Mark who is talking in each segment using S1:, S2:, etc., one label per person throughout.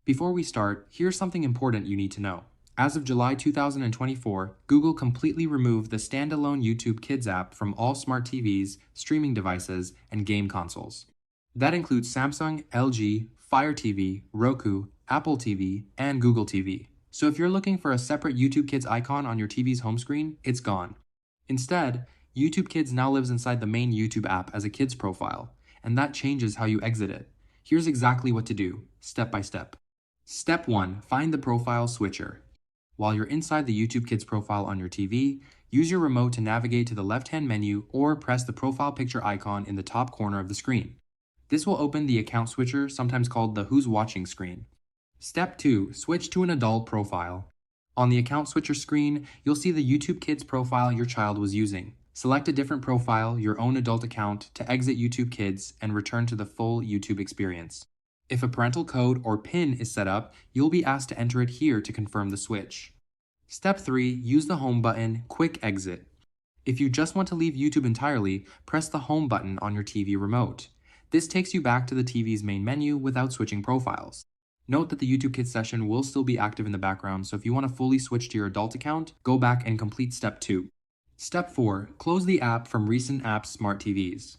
S1: Before we start, here's something important you need to know. As of July 2024, Google completely removed the standalone YouTube Kids app from all smart TVs, streaming devices, and game consoles. That includes Samsung, LG, Fire TV, Roku, Apple TV, and Google TV. So if you're looking for a separate YouTube Kids icon on your TV's home screen, it's gone. Instead, YouTube Kids now lives inside the main YouTube app as a kids profile, and that changes how you exit it. Here's exactly what to do, step by step. Step 1. Find the profile switcher. While you're inside the YouTube Kids profile on your TV, use your remote to navigate to the left-hand menu or press the profile picture icon in the top corner of the screen. This will open the account switcher, sometimes called the Who's Watching screen. Step 2. Switch to an adult profile. On the account switcher screen, you'll see the YouTube Kids profile your child was using. Select a different profile, your own adult account, to exit YouTube Kids and return to the full YouTube experience. If a parental code or PIN is set up, you'll be asked to enter it here to confirm the switch. Step 3. Use the home button, Quick Exit. If you just want to leave YouTube entirely, press the home button on your TV remote. This takes you back to the TV's main menu without switching profiles. Note that the YouTube Kids session will still be active in the background, so if you want to fully switch to your adult account, go back and complete Step 2. Step 4. Close the app from Recent Apps Smart TVs.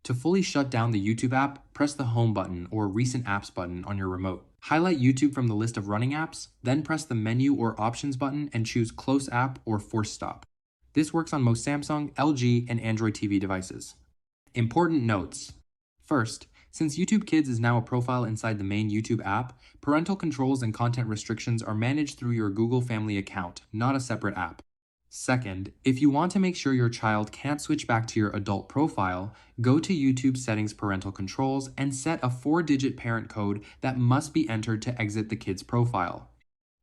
S1: To fully shut down the YouTube app, press the Home button or Recent Apps button on your remote. Highlight YouTube from the list of running apps, then press the Menu or Options button and choose Close App or Force Stop. This works on most Samsung, LG, and Android TV devices. Important notes. First, since YouTube Kids is now a profile inside the main YouTube app, parental controls and content restrictions are managed through your Google Family account, not a separate app. Second, if you want to make sure your child can't switch back to your adult profile, go to YouTube Settings Parental Controls and set a 4-digit parent code that must be entered to exit the kid's profile.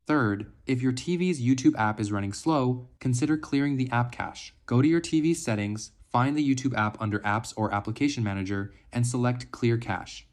S1: Third, if your TV's YouTube app is running slow, consider clearing the app cache. Go to your TV's settings, find the YouTube app under Apps or Application Manager, and select Clear Cache.